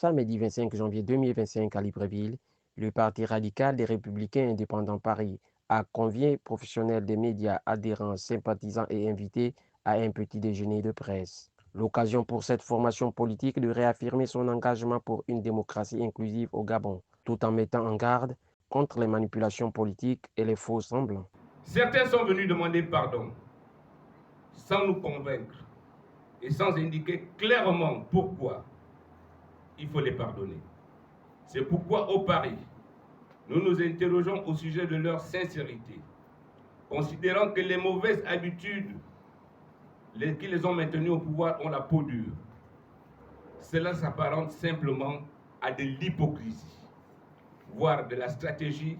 samedi 25 janvier 2025 à Libreville, le Parti radical des Républicains indépendants Paris a convié professionnels des médias, adhérents, sympathisants et invités à un petit déjeuner de presse. L'occasion pour cette formation politique de réaffirmer son engagement pour une démocratie inclusive au Gabon, tout en mettant en garde contre les manipulations politiques et les faux semblants. Certains sont venus demander pardon sans nous convaincre et sans indiquer clairement pourquoi il faut les pardonner. C'est pourquoi au Paris, nous nous interrogeons au sujet de leur sincérité, considérant que les mauvaises habitudes qui les ont maintenus au pouvoir ont la peau dure. Cela s'apparente simplement à de l'hypocrisie, voire de la stratégie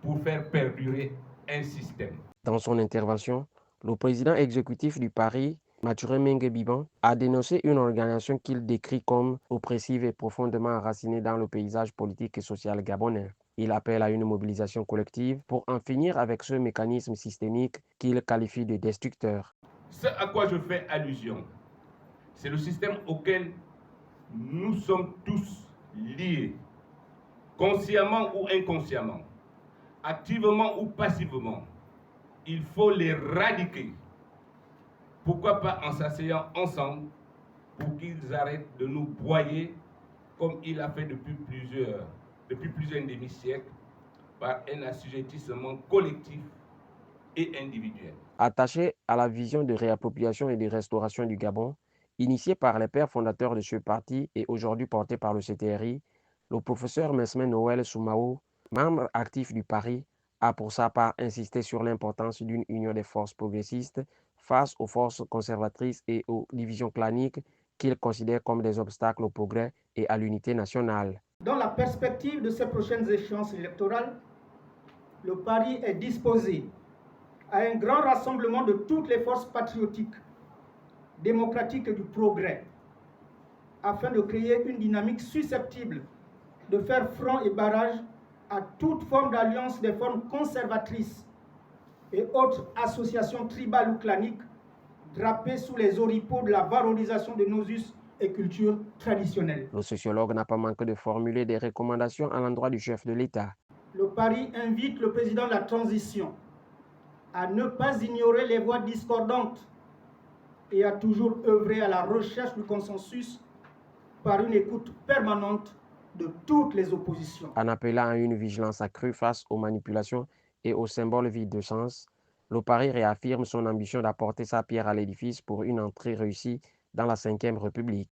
pour faire perdurer un système. Dans son intervention, le président exécutif du Paris, Mathurin Mengue-Biban, a dénoncé une organisation qu'il décrit comme oppressive et profondément enracinée dans le paysage politique et social gabonais. Il appelle à une mobilisation collective pour en finir avec ce mécanisme systémique qu'il qualifie de destructeur. Ce à quoi je fais allusion, c'est le système auquel nous sommes tous liés, consciemment ou inconsciemment, activement ou passivement. Il faut l'éradiquer. Pourquoi pas en s'asseyant ensemble pour qu'ils arrêtent de nous broyer comme il a fait depuis plusieurs demi-siècles par un assujettissement collectif et individuel. Attaché à la vision de réappropriation et de restauration du Gabon, initiée par les pères fondateurs de ce parti et aujourd'hui portée par le CTRI, le professeur Mesmin Noël Soumao, membre actif du Paris, a pour sa part insisté sur l'importance d'une union des forces progressistes face aux forces conservatrices et aux divisions claniques qu'il considère comme des obstacles au progrès et à l'unité nationale. Dans la perspective de ces prochaines échéances électorales, le Paris est disposé à un grand rassemblement de toutes les forces patriotiques, démocratiques et du progrès, afin de créer une dynamique susceptible de faire front et barrage à toute forme d'alliance des formes conservatrices et autres associations tribales ou claniques drapées sous les oripeaux de la valorisation de nos us et cultures traditionnelles. Le sociologue n'a pas manqué de formuler des recommandations à l'endroit du chef de l'État. Le Paris invite le président de la transition à ne pas ignorer les voix discordantes et à toujours œuvrer à la recherche du consensus par une écoute permanente de toutes les oppositions. En appelant à une vigilance accrue face aux manipulations et aux symboles vides de sens, le Paris réaffirme son ambition d'apporter sa pierre à l'édifice pour une entrée réussie dans la Ve République.